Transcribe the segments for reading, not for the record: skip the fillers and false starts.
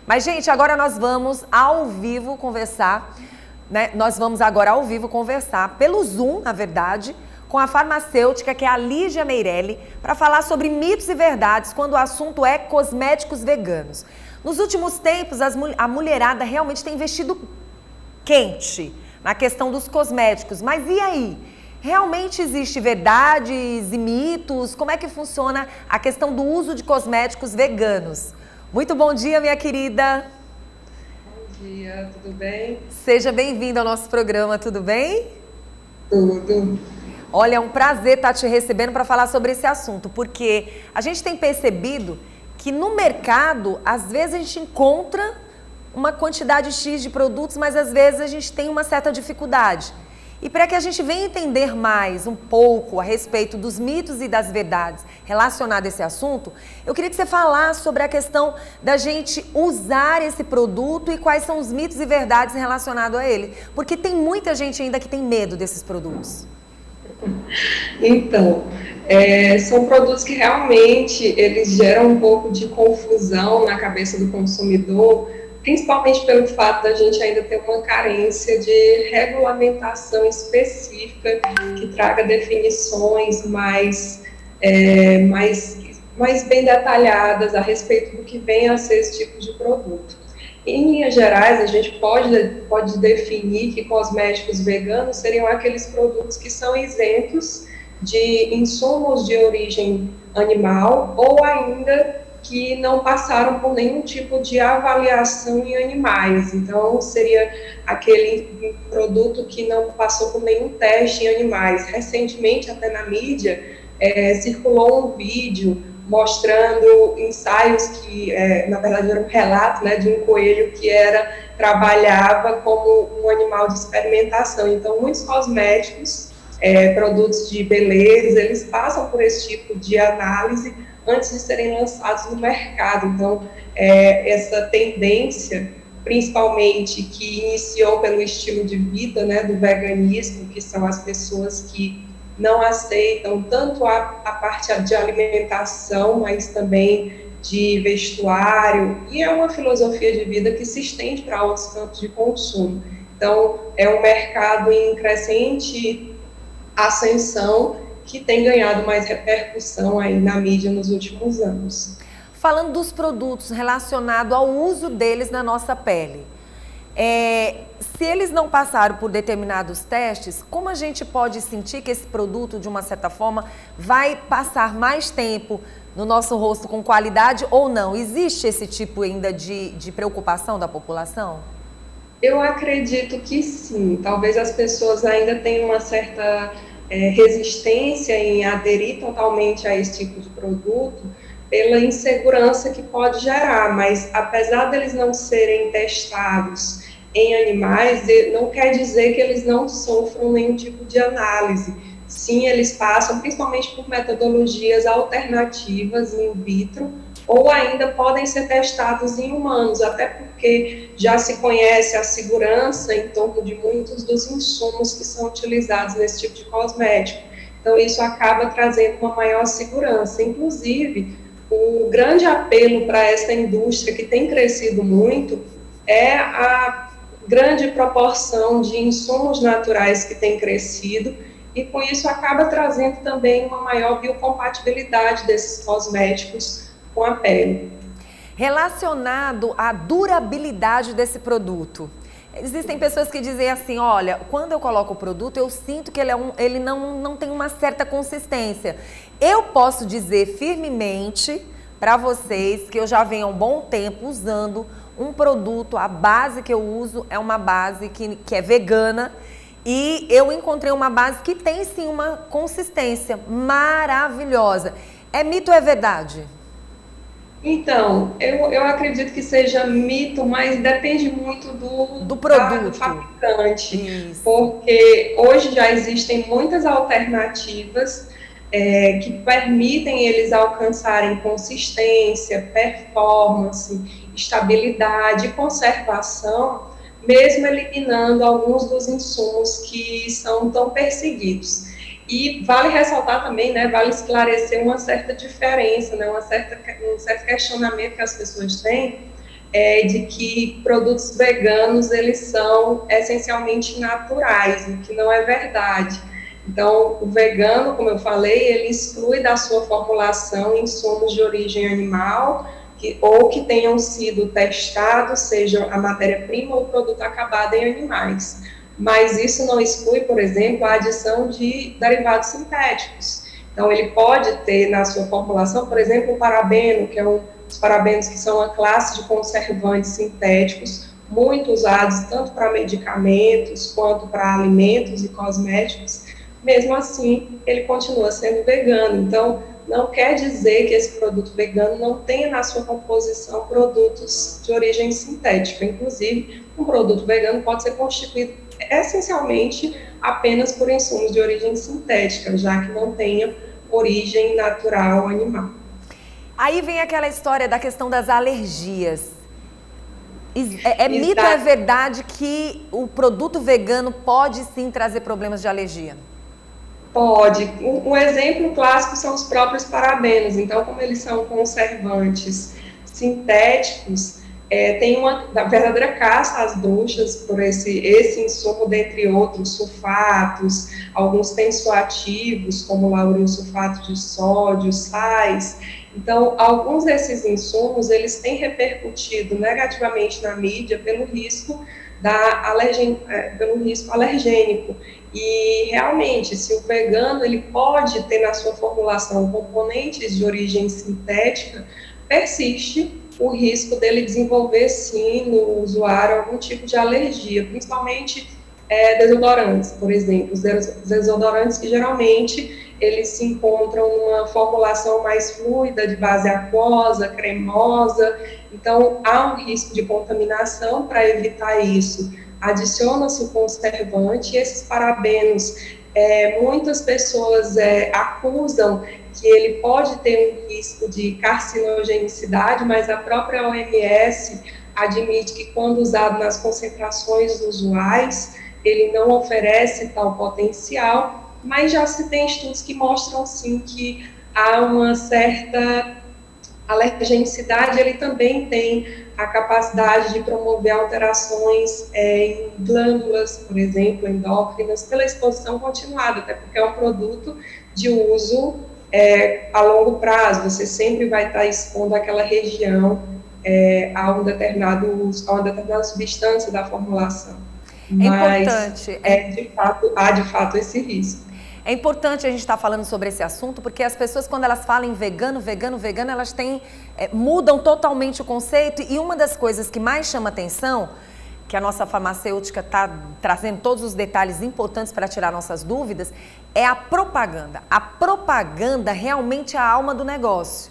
Mas, gente, agora nós vamos ao vivo conversar, né? Nós vamos agora ao vivo conversar pelo Zoom, na verdade, com a farmacêutica, que é a Lígia Meirelli, para falar sobre mitos e verdades quando o assunto é cosméticos veganos. Nos últimos tempos, a mulherada realmente tem investido quente na questão dos cosméticos. Mas e aí? Realmente existe verdades e mitos? Como é que funciona a questão do uso de cosméticos veganos? Muito bom dia, minha querida. Bom dia, tudo bem? Seja bem-vinda ao nosso programa, tudo bem? Tudo. Olha, é um prazer estar te recebendo para falar sobre esse assunto, porque a gente tem percebido que no mercado, às vezes a gente encontra uma quantidade X de produtos, mas às vezes a gente tem uma certa dificuldade. E para que a gente venha entender mais um pouco a respeito dos mitos e das verdades relacionados a esse assunto, eu queria que você falasse sobre a questão da gente usar esse produto e quais são os mitos e verdades relacionados a ele. Porque tem muita gente ainda que tem medo desses produtos. Então, são produtos que realmente eles geram um pouco de confusão na cabeça do consumidor, principalmente pelo fato da gente ainda ter uma carência de regulamentação específica que traga definições mais bem detalhadas a respeito do que vem a ser esse tipo de produto. Em linhas gerais, a gente pode definir que cosméticos veganos seriam aqueles produtos que são isentos de insumos de origem animal ou ainda que não passaram por nenhum tipo de avaliação em animais. Então, seria aquele produto que não passou por nenhum teste em animais. Recentemente, até na mídia, circulou um vídeo mostrando ensaios que, na verdade, era um relato, né, de um coelho que trabalhava como um animal de experimentação. Então, muitos cosméticos, produtos de beleza, eles passam por esse tipo de análise antes de serem lançados no mercado. Então, essa tendência, principalmente que iniciou pelo estilo de vida, né, do veganismo, que são as pessoas que não aceitam tanto a parte de alimentação, mas também de vestuário, e é uma filosofia de vida que se estende para outros campos de consumo. Então, é um mercado em crescente ascensão que tem ganhado mais repercussão aí na mídia nos últimos anos. Falando dos produtos relacionados ao uso deles na nossa pele, se eles não passaram por determinados testes, como a gente pode sentir que esse produto, de uma certa forma, vai passar mais tempo no nosso rosto com qualidade ou não? Existe esse tipo ainda de preocupação da população? Eu acredito que sim. Talvez as pessoas ainda tenham uma certa resistência em aderir totalmente a esse tipo de produto pela insegurança que pode gerar, mas apesar deles não serem testados em animais, não quer dizer que eles não sofram nenhum tipo de análise. Sim, eles passam principalmente por metodologias alternativas in vitro, ou ainda podem ser testados em humanos, até porque já se conhece a segurança em torno de muitos dos insumos que são utilizados nesse tipo de cosmético. Então, isso acaba trazendo uma maior segurança. Inclusive, o grande apelo para essa indústria, que tem crescido muito, é a grande proporção de insumos naturais que tem crescido, e com isso acaba trazendo também uma maior biocompatibilidade desses cosméticos com a pele. Relacionado à durabilidade desse produto, existem pessoas que dizem assim, olha, quando eu coloco o produto, eu sinto que ele não tem uma certa consistência. Eu posso dizer firmemente para vocês que eu já venho há um bom tempo usando um produto, a base que eu uso é uma base que é vegana, e eu encontrei uma base que tem sim uma consistência maravilhosa. É mito ou é verdade? Então, eu acredito que seja mito, mas depende muito do produto, do fabricante. Isso. Porque hoje já existem muitas alternativas que permitem eles alcançarem consistência, performance, estabilidade e conservação, mesmo eliminando alguns dos insumos que são tão perseguidos. E vale ressaltar também, né, vale esclarecer uma certa diferença, né, um certo questionamento que as pessoas têm, de que produtos veganos, eles são essencialmente naturais, o que não é verdade. Então, o vegano, como eu falei, ele exclui da sua formulação insumos de origem animal, ou que tenham sido testados, seja a matéria-prima ou o produto acabado em animais. Mas isso não exclui, por exemplo, a adição de derivados sintéticos. Então, ele pode ter na sua formulação, por exemplo, o parabeno, que é os parabenos que são uma classe de conservantes sintéticos, muito usados tanto para medicamentos quanto para alimentos e cosméticos. Mesmo assim, ele continua sendo vegano. Então, não quer dizer que esse produto vegano não tenha na sua composição produtos de origem sintética. Inclusive, um produto vegano pode ser constituído essencialmente apenas por insumos de origem sintética, já que não tenha origem natural animal. Aí vem aquela história da questão das alergias. É mito ou é verdade que o produto vegano pode sim trazer problemas de alergia? Pode. Um exemplo clássico são os próprios parabenos. Então, como eles são conservantes sintéticos, tem uma verdadeira caça às bruxas por esse insumo, dentre outros, sulfatos, alguns tensoativos, como lauril sulfato de sódio, sais. Então, alguns desses insumos, eles têm repercutido negativamente na mídia pelo risco alergênico. E, realmente, se o vegano ele pode ter na sua formulação componentes de origem sintética, persiste o risco dele desenvolver, sim, no usuário, algum tipo de alergia, principalmente desodorantes, por exemplo. Os desodorantes que, geralmente, eles se encontram numa formulação mais fluida, de base aquosa, cremosa. Então, há um risco de contaminação. Para evitar isso, adiciona-se o conservante, e esses parabenos, muitas pessoas acusam que ele pode ter um risco de carcinogenicidade, mas a própria OMS admite que, quando usado nas concentrações usuais, ele não oferece tal potencial, mas já se tem estudos que mostram, sim, que há uma certa alergenicidade. Ele também tem a capacidade de promover alterações em glândulas, por exemplo, endócrinas, pela exposição continuada, até porque é um produto de uso a longo prazo. Você sempre vai estar expondo aquela região a uma determinada substância da formulação. Importante. Há de fato esse risco. É importante a gente estar falando sobre esse assunto, porque as pessoas, quando elas falam em vegano, elas mudam totalmente o conceito. E uma das coisas que mais chama atenção, que a nossa farmacêutica está trazendo todos os detalhes importantes para tirar nossas dúvidas, é a propaganda. A propaganda realmente é a alma do negócio.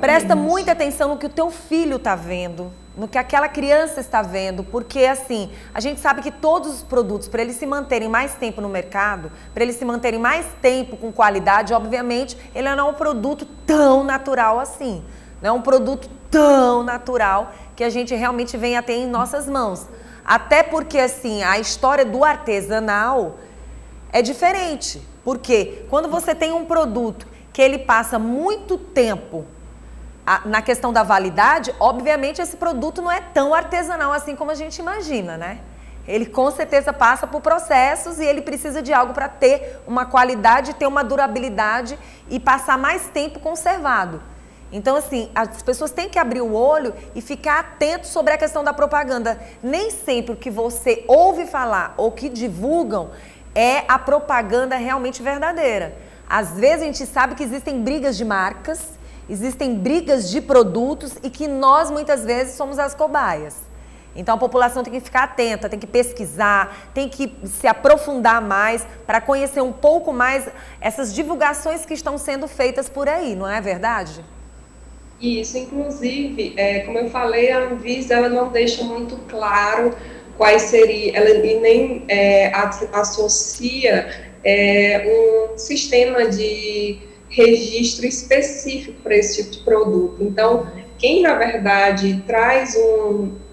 Presta muita atenção no que o teu filho está vendo, no que aquela criança está vendo, porque assim, a gente sabe que todos os produtos, para eles se manterem mais tempo no mercado, para eles se manterem mais tempo com qualidade, obviamente, ele não é um produto tão natural assim, não é um produto tão natural que a gente realmente venha a ter em nossas mãos. Até porque, assim, a história do artesanal é diferente, porque quando você tem um produto que ele passa muito tempo na questão da validade, obviamente esse produto não é tão artesanal assim como a gente imagina, né? Ele com certeza passa por processos e ele precisa de algo para ter uma qualidade, ter uma durabilidade e passar mais tempo conservado. Então, assim, as pessoas têm que abrir o olho e ficar atento sobre a questão da propaganda. Nem sempre o que você ouve falar ou que divulgam é a propaganda realmente verdadeira. Às vezes a gente sabe que existem brigas de marcas, existem brigas de produtos e que nós muitas vezes somos as cobaias. Então a população tem que ficar atenta, tem que pesquisar, tem que se aprofundar mais para conhecer um pouco mais essas divulgações que estão sendo feitas por aí, não é verdade? Isso, inclusive, como eu falei, a Anvisa ela não deixa muito claro quais seriam, ela nem associa um sistema de registro específico para esse tipo de produto. Então, quem, na verdade, traz,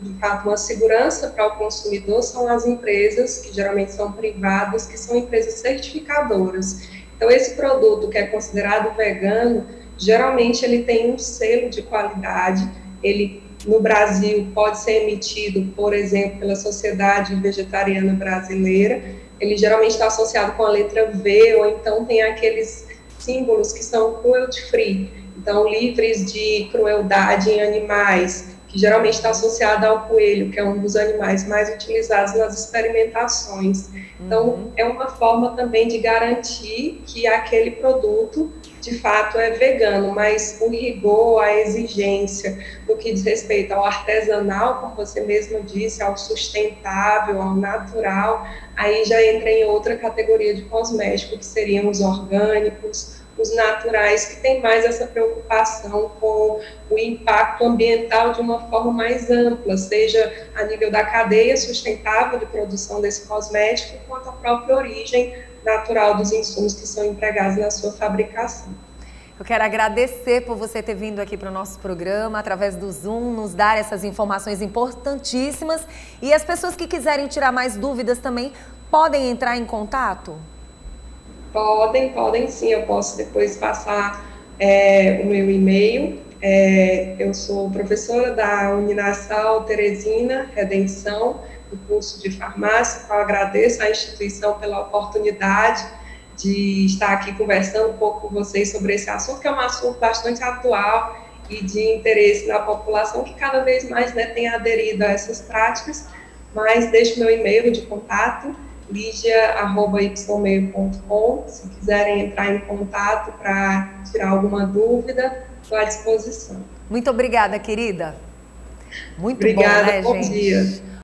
de fato, uma segurança para o consumidor são as empresas, que geralmente são privadas, que são empresas certificadoras. Então, esse produto que é considerado vegano, geralmente ele tem um selo de qualidade, ele no Brasil pode ser emitido, por exemplo, pela Sociedade Vegetariana Brasileira. Ele geralmente está associado com a letra V, ou então tem aqueles símbolos que são cruelty free, então livres de crueldade em animais, que geralmente está associado ao coelho, que é um dos animais mais utilizados nas experimentações. Então, é uma forma também de garantir que aquele produto, de fato, é vegano, mas o rigor, a exigência do que diz respeito ao artesanal, como você mesma disse, ao sustentável, ao natural, aí já entra em outra categoria de cosmético, que seriam os orgânicos, os naturais, que tem mais essa preocupação com o impacto ambiental de uma forma mais ampla, seja a nível da cadeia sustentável de produção desse cosmético, quanto à própria origem natural dos insumos que são empregados na sua fabricação. Eu quero agradecer por você ter vindo aqui para o nosso programa, através do Zoom, nos dar essas informações importantíssimas. E as pessoas que quiserem tirar mais dúvidas também, podem entrar em contato? Podem sim, eu posso depois passar o meu e-mail. Eu sou professora da Uninasal Teresina Redenção, do curso de farmácia. Eu agradeço à instituição pela oportunidade de estar aqui conversando um pouco com vocês sobre esse assunto, que é um assunto bastante atual e de interesse na população, que cada vez mais tem aderido a essas práticas. Mas deixo meu e-mail de contato, ligia@ymeio.com. Se quiserem entrar em contato para tirar alguma dúvida, estou à disposição. Muito obrigada, querida. Muito Obrigada, bom, né, bom gente? dia.